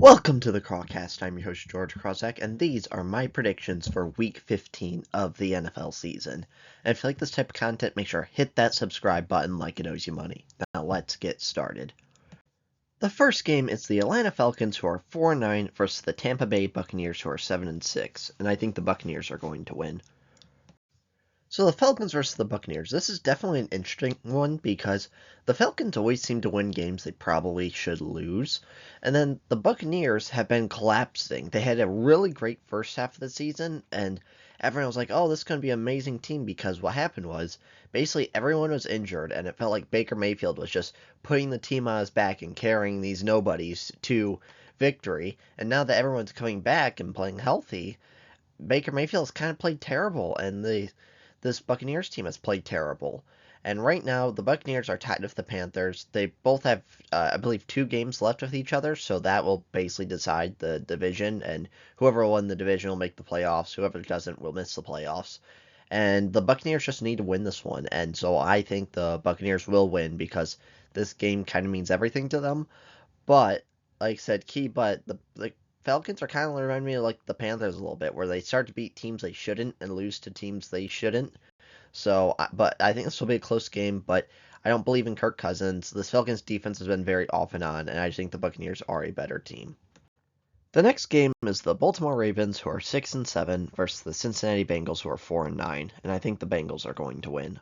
Welcome to the Crawcast. I'm your host, George Krawczak, and these are my predictions for Week 15 of the NFL season. And if you like this type of content, make sure to hit that subscribe button like it owes you money. Now let's get started. The first game is the Atlanta Falcons, who are 4-9, versus the Tampa Bay Buccaneers, who are 7-6, and I think the Buccaneers are going to win. So the Falcons versus the Buccaneers. This is definitely an interesting one because the Falcons always seem to win games they probably should lose. And then the Buccaneers have been collapsing. They had a really great first half of the season, and everyone was like, oh, this is going to be an amazing team because what happened was basically everyone was injured, and it felt like Baker Mayfield was just putting the team on his back and carrying these nobodies to victory. And now that everyone's coming back and playing healthy, Baker Mayfield has kind of played terrible, and this Buccaneers team has played terrible. And right now, the Buccaneers are tied with the Panthers. They both have, I believe, 2 games left with each other, so that will basically decide the division. And whoever won the division will make the playoffs. Whoever doesn't will miss the playoffs. And the Buccaneers just need to win this one. And so I think the Buccaneers will win because this game kind of means everything to them. But, like I said, the Falcons are kind of reminding me of like the Panthers a little bit, where they start to beat teams they shouldn't and lose to teams they shouldn't. So, but I think this will be a close game, but I don't believe in Kirk Cousins. This Falcons defense has been very off and on, and I think the Buccaneers are a better team. The next game is the Baltimore Ravens, who are 6-7, versus the Cincinnati Bengals, who are 4-9, and I think the Bengals are going to win.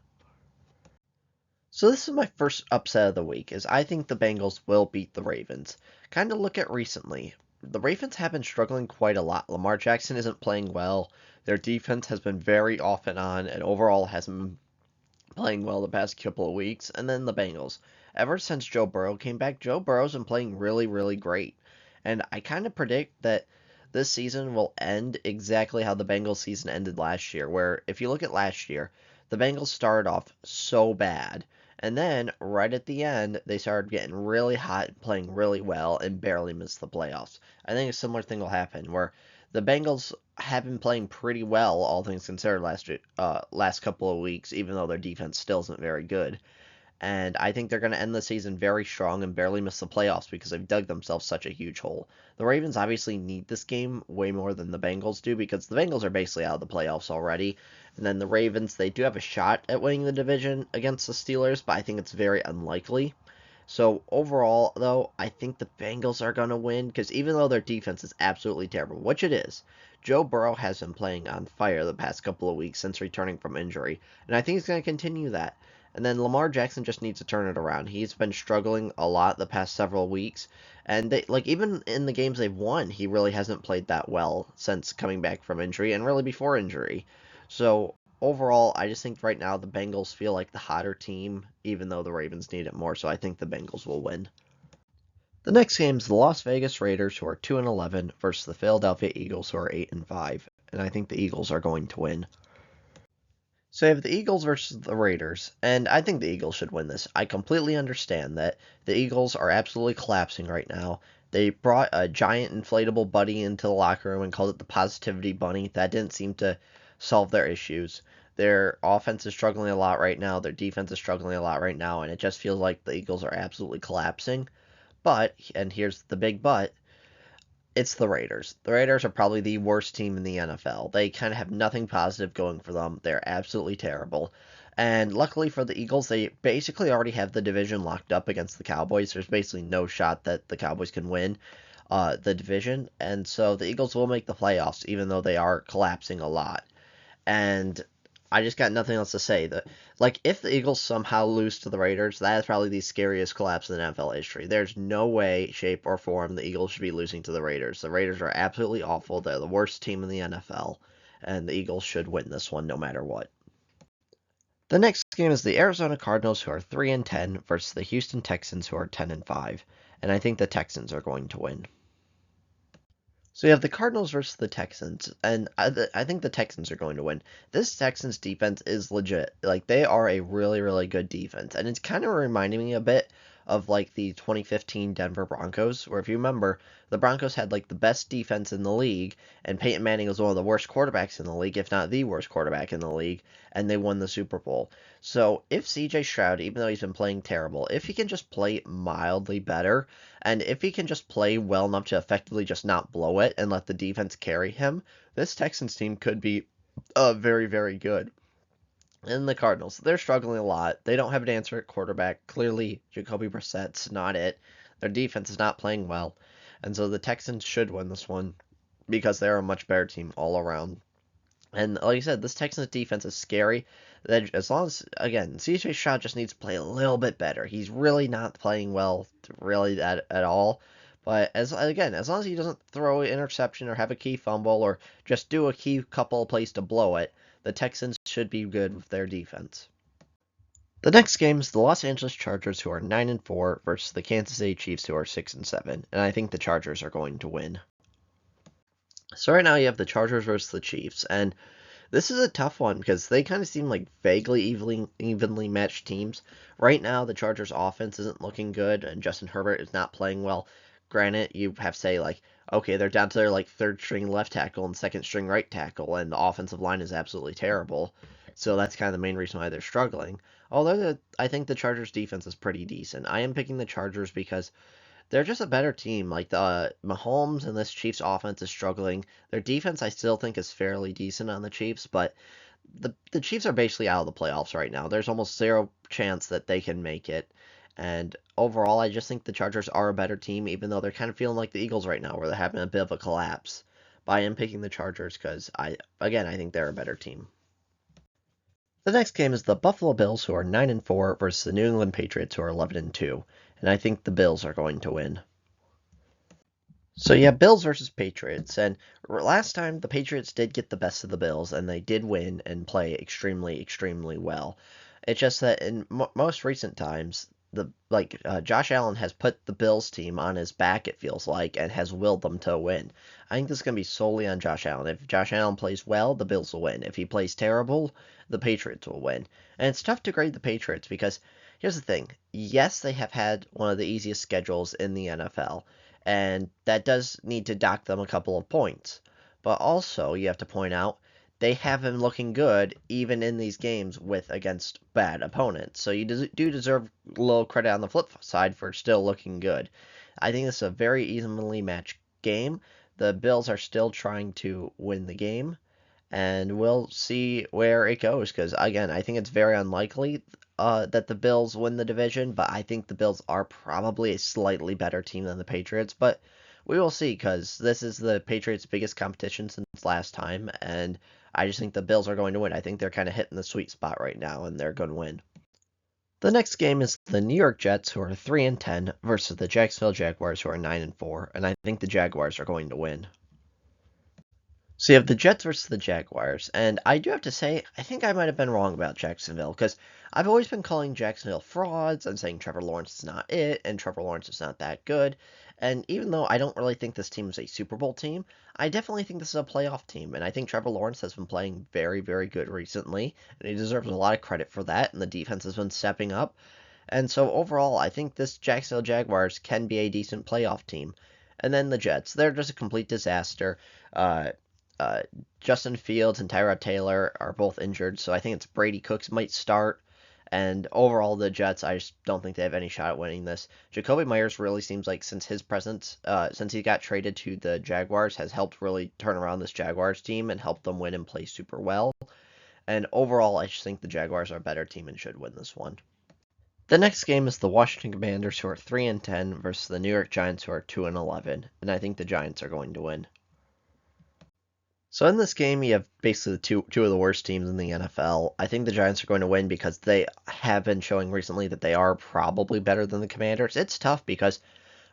So this is my first upset of the week, is I think the Bengals will beat the Ravens. Kind of look at recently. The Ravens have been struggling quite a lot. Lamar Jackson isn't playing well. Their defense has been very off and on, and overall hasn't been playing well the past couple of weeks. And then the Bengals. Ever since Joe Burrow came back, Joe Burrow's been playing really, really great. And I kind of predict that this season will end exactly how the Bengals season ended last year, where if you look at last year, the Bengals started off so bad. And then, right at the end, they started getting really hot, playing really well, and barely missed the playoffs. I think a similar thing will happen, where the Bengals have been playing pretty well, all things considered, last couple of weeks, even though their defense still isn't very good. And I think they're going to end the season very strong and barely miss the playoffs because they've dug themselves such a huge hole. The Ravens obviously need this game way more than the Bengals do because the Bengals are basically out of the playoffs already. And then the Ravens, they do have a shot at winning the division against the Steelers, but I think it's very unlikely. So overall, though, I think the Bengals are going to win because even though their defense is absolutely terrible, which it is, Joe Burrow has been playing on fire the past couple of weeks since returning from injury, and I think he's going to continue that. And then Lamar Jackson just needs to turn it around. He's been struggling a lot the past several weeks, and even in the games they've won, he really hasn't played that well since coming back from injury and really before injury. So overall, I just think right now the Bengals feel like the hotter team, even though the Ravens need it more. So I think the Bengals will win. The next game is the Las Vegas Raiders, who are 2-11, versus the Philadelphia Eagles, who are 8-5, and I think the Eagles are going to win. So you have the Eagles versus the Raiders, and I think the Eagles should win this. I completely understand that the Eagles are absolutely collapsing right now. They brought a giant inflatable bunny into the locker room and called it the Positivity Bunny. That didn't seem to solve their issues. Their offense is struggling a lot right now. Their defense is struggling a lot right now, and it just feels like the Eagles are absolutely collapsing. But, and here's the big but, it's the Raiders. The Raiders are probably the worst team in the NFL. They kind of have nothing positive going for them. They're absolutely terrible. And luckily for the Eagles, they basically already have the division locked up against the Cowboys. There's basically no shot that the Cowboys can win the division. And so the Eagles will make the playoffs, even though they are collapsing a lot. And I just got nothing else to say. If the Eagles somehow lose to the Raiders, that is probably the scariest collapse in NFL history. There's no way, shape, or form the Eagles should be losing to the Raiders. The Raiders are absolutely awful. They're the worst team in the NFL, and the Eagles should win this one no matter what. The next game is the Arizona Cardinals, who are 3-10, versus the Houston Texans, who are 10-5, and I think the Texans are going to win. So you have the Cardinals versus the Texans, and I think the Texans are going to win. This Texans defense is legit. Like, they are a really, really good defense, and it's kind of reminding me a bit of like the 2015 Denver Broncos, where if you remember, the Broncos had like the best defense in the league, and Peyton Manning was one of the worst quarterbacks in the league, if not the worst quarterback in the league, and they won the Super Bowl. So if CJ Stroud, even though he's been playing terrible, if he can just play mildly better, and if he can just play well enough to effectively just not blow it and let the defense carry him, this Texans team could be very, very good. And the Cardinals, they're struggling a lot. They don't have an answer at quarterback. Clearly, Jacoby Brissett's not it. Their defense is not playing well. And so the Texans should win this one because they're a much better team all around. And like I said, this Texans defense is scary. That as long as, again, CJ Stroud just needs to play a little bit better. He's really not playing well, really, at all. But as long as he doesn't throw an interception or have a key fumble or just do a key couple of plays to blow it, the Texans should be good with their defense. The next game is the Los Angeles Chargers, who are 9-4, versus the Kansas City Chiefs, who are 6-7, and I think the Chargers are going to win. So right now you have the Chargers versus the Chiefs, and this is a tough one because they kind of seem like vaguely evenly matched teams. Right now, the Chargers' offense isn't looking good, and Justin Herbert is not playing well. Granted, you have to say, like, okay, they're down to their, like, third string left tackle and second string right tackle, and the offensive line is absolutely terrible. So that's kind of the main reason why they're struggling. Although I think the Chargers' defense is pretty decent. I am picking the Chargers because they're just a better team. Like the Mahomes and this Chiefs offense is struggling. Their defense I still think is fairly decent on the Chiefs, but the Chiefs are basically out of the playoffs right now. There's almost zero chance that they can make it. And overall, I just think the Chargers are a better team, even though they're kind of feeling like the Eagles right now, where they're having a bit of a collapse. But I am picking the Chargers because I think they're a better team. The next game is the Buffalo Bills, who are 9-4, versus the New England Patriots, who are 11-2, and I think the Bills are going to win. So yeah, Bills versus Patriots, and last time the Patriots did get the best of the Bills, and they did win and play extremely, extremely well. It's just that in most recent times, Josh Allen has put the Bills team on his back, it feels like, and has willed them to win. I think this is going to be solely on Josh Allen. If Josh Allen plays well, the Bills will win. If he plays terrible, the Patriots will win. And it's tough to grade the Patriots because here's the thing. Yes, they have had one of the easiest schedules in the NFL, and that does need to dock them a couple of points. But also, you have to point out, they have him looking good even in these games against bad opponents. So you do deserve a little credit on the flip side for still looking good. I think this is a very evenly matched game. The Bills are still trying to win the game, and we'll see where it goes. Because again, I think it's very unlikely that the Bills win the division, but I think the Bills are probably a slightly better team than the Patriots. But we will see, because this is the Patriots' biggest competition since last time, and I just think the Bills are going to win. I think they're kind of hitting the sweet spot right now, and they're going to win. The next game is the New York Jets, who are 3-10, versus the Jacksonville Jaguars, who are 9-4, and I think the Jaguars are going to win. So you have the Jets versus the Jaguars, and I do have to say, I think I might have been wrong about Jacksonville, because I've always been calling Jacksonville frauds and saying Trevor Lawrence is not it, and Trevor Lawrence is not that good. And even though I don't really think this team is a Super Bowl team, I definitely think this is a playoff team, and I think Trevor Lawrence has been playing very, very good recently, and he deserves a lot of credit for that, and the defense has been stepping up. And so overall, I think this Jacksonville Jaguars can be a decent playoff team. And then the Jets, they're just a complete disaster. Uh, Justin Fields and Tyrod Taylor are both injured, so I think it's Brady Cooks might start. And overall, the Jets, I just don't think they have any shot at winning this. Jacoby Myers really seems like since his presence, since he got traded to the Jaguars, has helped really turn around this Jaguars team and help them win and play super well. And overall, I just think the Jaguars are a better team and should win this one. The next game is the Washington Commanders, who are 3-10, versus the New York Giants, who are 2-11, and I think the Giants are going to win. So in this game, you have basically two of the worst teams in the NFL. I think the Giants are going to win because they have been showing recently that they are probably better than the Commanders. It's tough because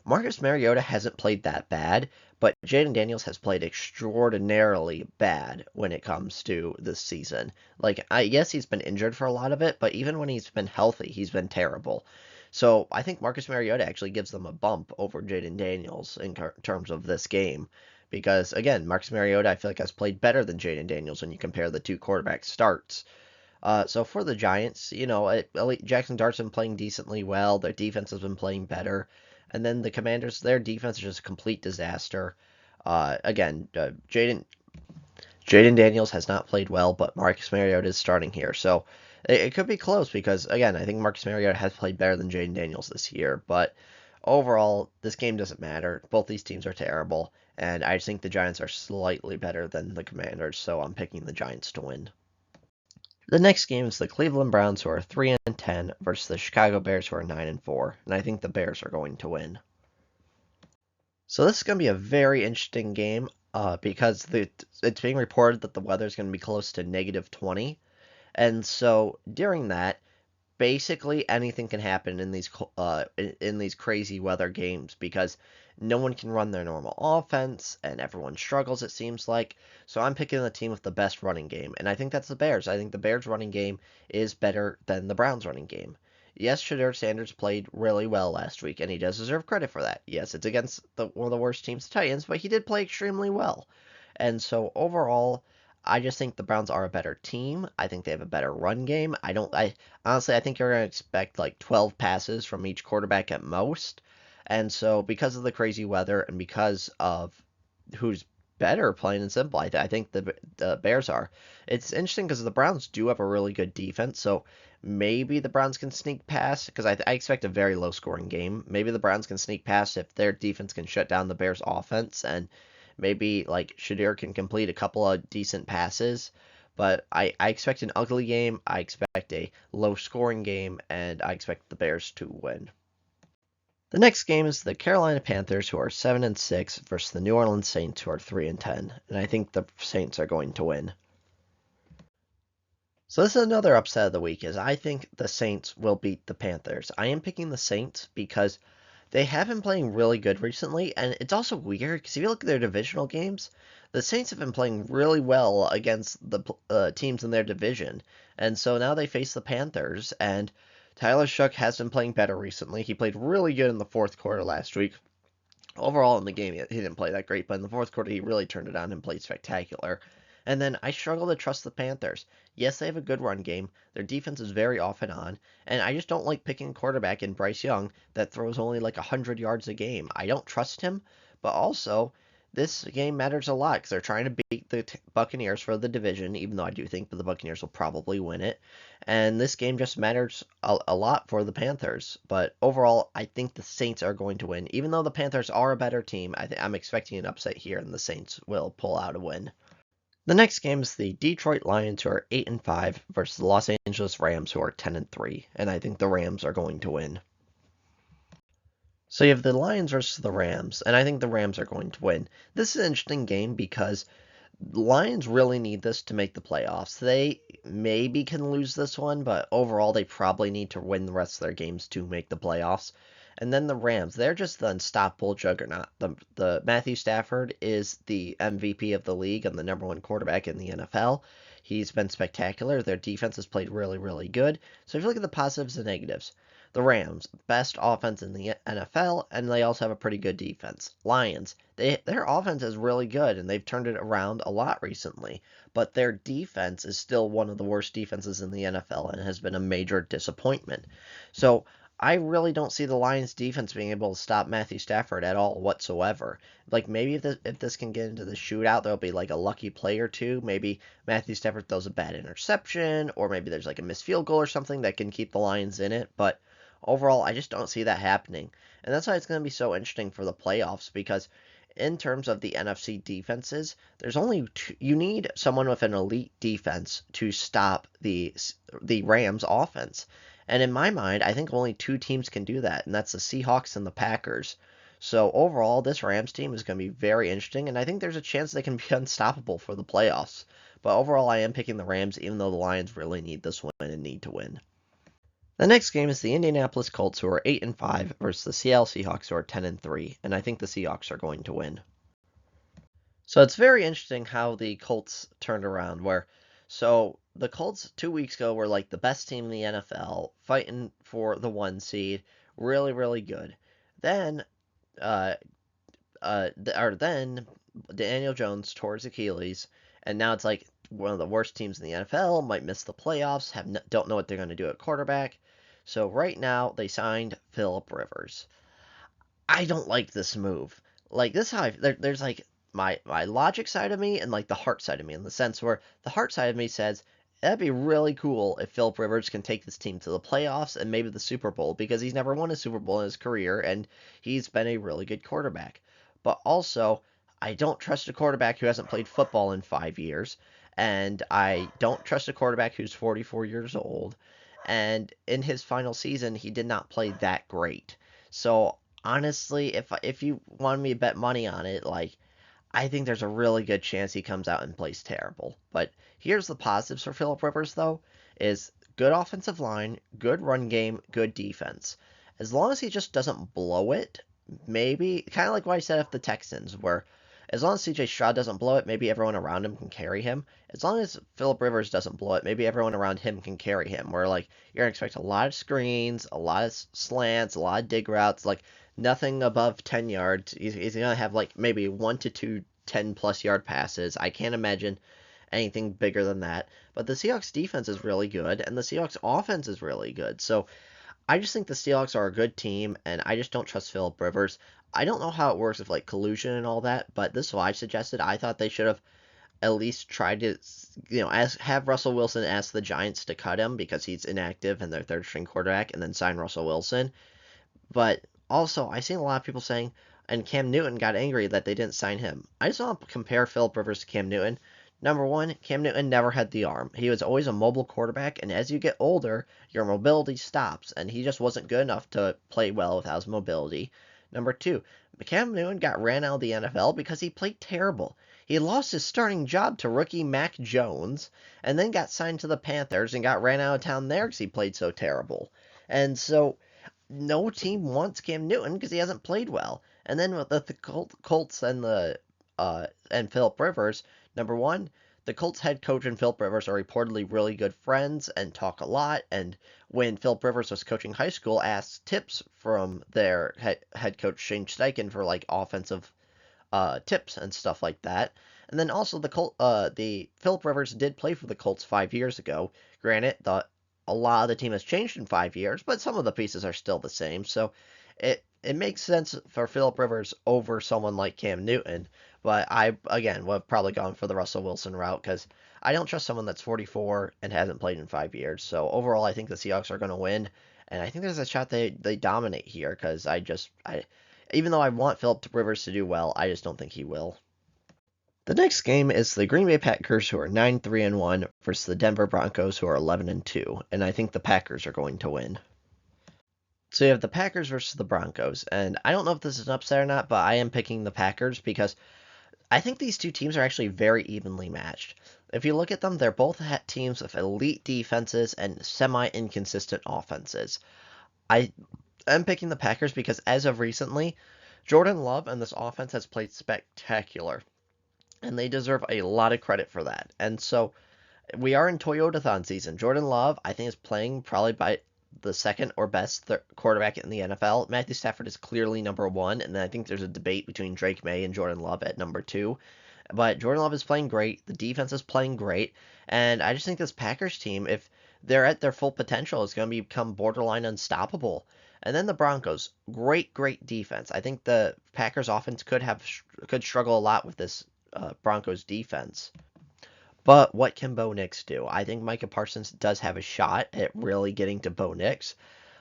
Marcus Mariota hasn't played that bad, but Jayden Daniels has played extraordinarily bad when it comes to this season. Like, yes, he's been injured for a lot of it, but even when he's been healthy, he's been terrible. So I think Marcus Mariota actually gives them a bump over Jayden Daniels in terms of this game. Because, again, Marcus Mariota, I feel like, has played better than Jayden Daniels when you compare the two quarterback starts. So for the Giants, Jackson Dart's been playing decently well. Their defense has been playing better. And then the Commanders, their defense is just a complete disaster. Again, Jaden Daniels has not played well, but Marcus Mariota is starting here. So it could be close because, again, I think Marcus Mariota has played better than Jaden Daniels this year. But overall, this game doesn't matter. Both these teams are terrible. And I just think the Giants are slightly better than the Commanders. So I'm picking the Giants to win. The next game is the Cleveland Browns, who are 3-10, versus the Chicago Bears, who are 9-4, and I think the Bears are going to win. So this is going to be a very interesting game because it's being reported that the weather is going to be close to -20, and so during that, basically anything can happen in these crazy weather games because no one can run their normal offense and everyone struggles, it seems like. So I'm picking the team with the best running game, and I think that's the Bears. I think the Bears running game is better than the Browns running game. Yes, Shedeur Sanders played really well last week, and he does deserve credit for that. Yes, it's against one of the worst teams, the Titans, but he did play extremely well. And so overall, I just think the Browns are a better team. I think they have a better run game. I honestly, I think you're going to expect like 12 passes from each quarterback at most. And so, because of the crazy weather and because of who's better, plain and simple, I think the Bears are. It's interesting because the Browns do have a really good defense. So, maybe the Browns can sneak past because I expect a very low scoring game. Maybe the Browns can sneak past if their defense can shut down the Bears' offense and maybe like Shedeur can complete a couple of decent passes. But I expect an ugly game. I expect a low scoring game, and I expect the Bears to win. The next game is the Carolina Panthers, who are 7-6, versus the New Orleans Saints, who are 3-10, and I think the Saints are going to win. So this is another upset of the week, is I think the Saints will beat the Panthers. I am picking the Saints because they have been playing really good recently, and it's also weird because if you look at their divisional games, the Saints have been playing really well against the teams in their division, and so now they face the Panthers, and Tyler Shough has been playing better recently. He played really good in the fourth quarter last week. Overall in the game, he didn't play that great, but in the fourth quarter, he really turned it on and played spectacular. And then I struggle to trust the Panthers. Yes, they have a good run game. Their defense is very off and on. And I just don't like picking a quarterback in Bryce Young that throws only like 100 yards a game. I don't trust him. But also, this game matters a lot because they're trying to beat the Buccaneers for the division, even though I do think that the Buccaneers will probably win it. And this game just matters a lot for the Panthers. But overall, I think the Saints are going to win. Even though the Panthers are a better team, I'm expecting an upset here, and the Saints will pull out a win. The next game is the Detroit Lions, who are 8-5, versus the Los Angeles Rams, who are 10-3, and I think the Rams are going to win. So you have the Lions versus the Rams, and I think the Rams are going to win. This is an interesting game because the Lions really need this to make the playoffs. They maybe can lose this one, but overall they probably need to win the rest of their games to make the playoffs. And then the Rams, they're just the unstoppable juggernaut. The Matthew Stafford is the MVP of the league and the number one quarterback in the NFL. He's been spectacular. Their defense has played really, really good. So if you look at the positives and negatives, the Rams, best offense in the NFL, and they also have a pretty good defense. Lions, their offense is really good, and they've turned it around a lot recently. But their defense is still one of the worst defenses in the NFL and has been a major disappointment. So I really don't see the Lions defense being able to stop Matthew Stafford at all whatsoever. Like maybe if this can get into the shootout, there'll be like a lucky play or two. Maybe Matthew Stafford throws a bad interception, or maybe there's like a missed field goal or something that can keep the Lions in it. But overall, I just don't see that happening. And that's why it's going to be so interesting for the playoffs because in terms of the NFC defenses, there's only you need someone with an elite defense to stop the Rams offense. And in my mind, I think only two teams can do that, and that's the Seahawks and the Packers. So overall, this Rams team is going to be very interesting, and I think there's a chance they can be unstoppable for the playoffs. But overall, I am picking the Rams, even though the Lions really need this win and need to win. The next game is the Indianapolis Colts, who are 8-5, versus the Seattle Seahawks, who are 10-3, and I think the Seahawks are going to win. So it's very interesting how the Colts turned around. So the Colts 2 weeks ago were like the best team in the NFL, fighting for the 1 seed, really, really good. Then, uh, then Daniel Jones tore his Achilles, and now it's like one of the worst teams in the NFL, might miss the playoffs, don't know what they're going to do at quarterback. So right now they signed Philip Rivers. I don't like this move. Like this, how there's like my logic side of me and like the heart side of me, in the sense where the heart side of me says that'd be really cool if Philip Rivers can take this team to the playoffs and maybe the Super Bowl, because he's never won a Super Bowl in his career and he's been a really good quarterback. But also, I don't trust a quarterback who hasn't played football in 5 years, and I don't trust a quarterback who's 44 years old. And in his final season, he did not play that great. So honestly, if you wanted me to bet money on it, like I think there's a really good chance he comes out and plays terrible. But here's the positives for Philip Rivers though, is good offensive line, good run game, good defense. As long as he just doesn't blow it, maybe kind of like what I said of the Texans, where as long as CJ Stroud doesn't blow it, maybe everyone around him can carry him. As long as Philip Rivers doesn't blow it, maybe everyone around him can carry him. Where like you're gonna expect a lot of screens, a lot of slants, a lot of dig routes, like nothing above 10 yards. He's gonna have like maybe 1 to 2 10+ yard passes. I can't imagine anything bigger than that. But the Seahawks defense is really good, and the Seahawks offense is really good. So I just think the Seahawks are a good team, and I just don't trust Philip Rivers. I don't know how it works with like collusion and all that, but this is what I suggested. I thought they should have at least tried to, have Russell Wilson ask the Giants to cut him because he's inactive and their third string quarterback, and then sign Russell Wilson. But also, I've seen a lot of people saying, and Cam Newton got angry that they didn't sign him. I just want to compare Philip Rivers to Cam Newton. Number one, Cam Newton never had the arm. He was always a mobile quarterback, and as you get older, your mobility stops, and he just wasn't good enough to play well without his mobility. Number two, Cam Newton got ran out of the NFL because he played terrible. He lost his starting job to rookie Mac Jones, and then got signed to the Panthers and got ran out of town there because he played so terrible. And so no team wants Cam Newton because he hasn't played well. And then with the Colts and the and Philip Rivers, number one, the Colts head coach and Philip Rivers are reportedly really good friends and talk a lot. And when Philip Rivers was coaching high school, asked tips from their head coach Shane Steichen for like offensive tips and stuff like that. And then also the Philip Rivers did play for the Colts 5 years ago. Granted, a lot of the team has changed in 5 years, but some of the pieces are still the same. So it makes sense for Philip Rivers over someone like Cam Newton. But I, again, would have probably gone for the Russell Wilson route because I don't trust someone that's 44 and hasn't played in 5 years. So overall, I think the Seahawks are going to win. And I think there's a shot they dominate here because even though I want Philip Rivers to do well, I just don't think he will. The next game is the Green Bay Packers, who are 9-3-1, versus the Denver Broncos, who are 11-2, and I think the Packers are going to win. So you have the Packers versus the Broncos, and I don't know if this is an upset or not, but I am picking the Packers because I think these two teams are actually very evenly matched. If you look at them, they're both teams with elite defenses and semi-inconsistent offenses. I am picking the Packers because as of recently, Jordan Love and this offense has played spectacular, and they deserve a lot of credit for that. And so we are in Toyotathon season. Jordan Love, I think, is playing probably by the second or best quarterback in the NFL. Matthew Stafford is clearly number one, and then I think there's a debate between Drake May and Jordan Love at number two. But Jordan Love is playing great. The defense is playing great. And I just think this Packers team, if they're at their full potential, is going to become borderline unstoppable. And then the Broncos, great defense. I think the Packers offense could struggle a lot with this Broncos defense. But what can Bo Nix do? I think Micah Parsons does have a shot at really getting to Bo Nix.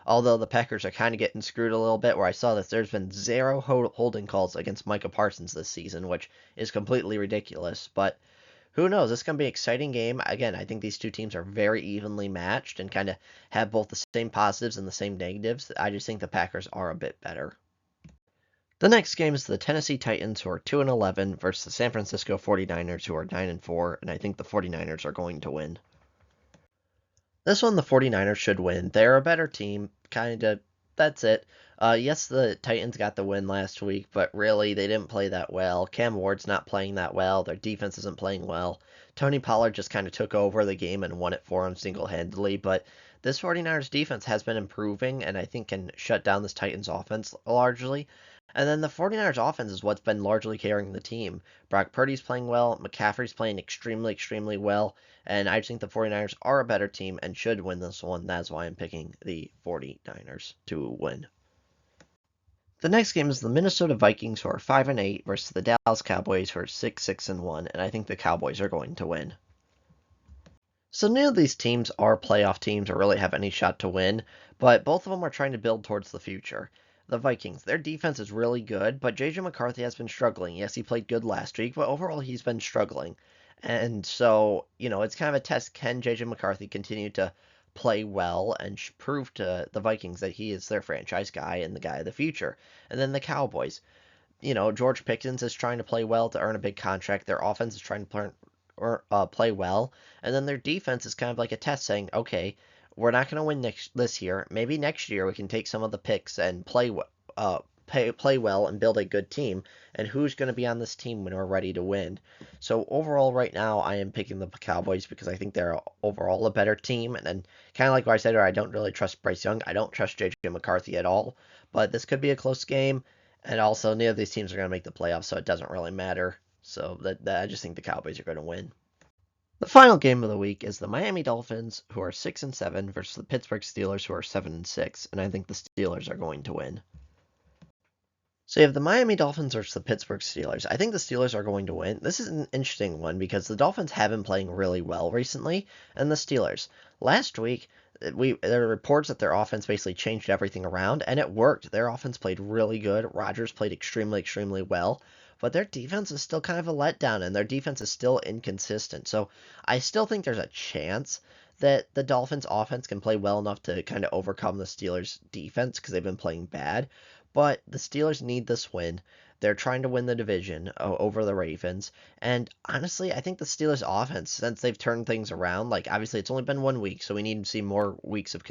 Although the Packers are kind of getting screwed a little bit, where I saw that there's been 0 holding calls against Micah Parsons this season, which is completely ridiculous. But who knows? This is going to be an exciting game. Again, I think these two teams are very evenly matched and kind of have both the same positives and the same negatives. I just think the Packers are a bit better. The next game is the Tennessee Titans, who are 2-11, versus the San Francisco 49ers, who are 9-4, and I think the 49ers are going to win. This one, the 49ers should win. They're a better team, kind of. That's it. Yes, the Titans got the win last week, but really, they didn't play that well. Cam Ward's not playing that well. Their defense isn't playing well. Tony Pollard just kind of took over the game and won it for him single-handedly, but this 49ers defense has been improving, and I think can shut down this Titans offense largely. And then the 49ers offense is what's been largely carrying the team. Brock Purdy's playing well, McCaffrey's playing extremely, extremely well, and I just think the 49ers are a better team and should win this one. That's why I'm picking the 49ers to win. The next game is the Minnesota Vikings, who are 5-8, versus the Dallas Cowboys, who are 6-1, and I think the Cowboys are going to win. So none of these teams are playoff teams or really have any shot to win, but both of them are trying to build towards the future. The Vikings, their defense is really good, but JJ McCarthy has been struggling. Yes, he played good last week, but overall he's been struggling. And so, it's kind of a test. Can JJ McCarthy continue to play well and prove to the Vikings that he is their franchise guy and the guy of the future? And then the Cowboys, George Pickens is trying to play well to earn a big contract. Their offense is trying to play well, and then their defense is kind of like a test, saying, okay, we're not going to win this year. Maybe next year we can take some of the picks and play well and build a good team. And who's going to be on this team when we're ready to win? So overall, right now, I am picking the Cowboys because I think they're overall a better team. And then, kind of like what I said, I don't really trust Bryce Young. I don't trust JJ McCarthy at all. But this could be a close game. And also, neither of these teams are going to make the playoffs, so it doesn't really matter. So I just think the Cowboys are going to win. The final game of the week is the Miami Dolphins, who are 6-7, versus the Pittsburgh Steelers, who are 7-6, and I think the Steelers are going to win. So you have the Miami Dolphins versus the Pittsburgh Steelers. I think the Steelers are going to win. This is an interesting one because the Dolphins have been playing really well recently, and the Steelers. Last week, there were reports that their offense basically changed everything around, and it worked. Their offense played really good. Rodgers played extremely, extremely well. But their defense is still kind of a letdown, and their defense is still inconsistent. So I still think there's a chance that the Dolphins' offense can play well enough to kind of overcome the Steelers' defense because they've been playing bad. But the Steelers need this win. They're trying to win the division over the Ravens. And honestly, I think the Steelers' offense, since they've turned things around, like obviously it's only been 1 week, so we need to see more weeks of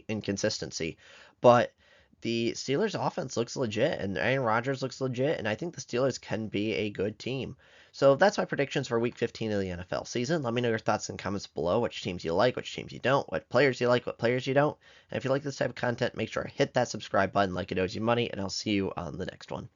inconsistency. But the Steelers' offense looks legit, and Aaron Rodgers looks legit, and I think the Steelers can be a good team. So that's my predictions for Week 15 of the NFL season. Let me know your thoughts and comments below, which teams you like, which teams you don't, what players you like, what players you don't. And if you like this type of content, make sure to hit that subscribe button like it owes you money, and I'll see you on the next one.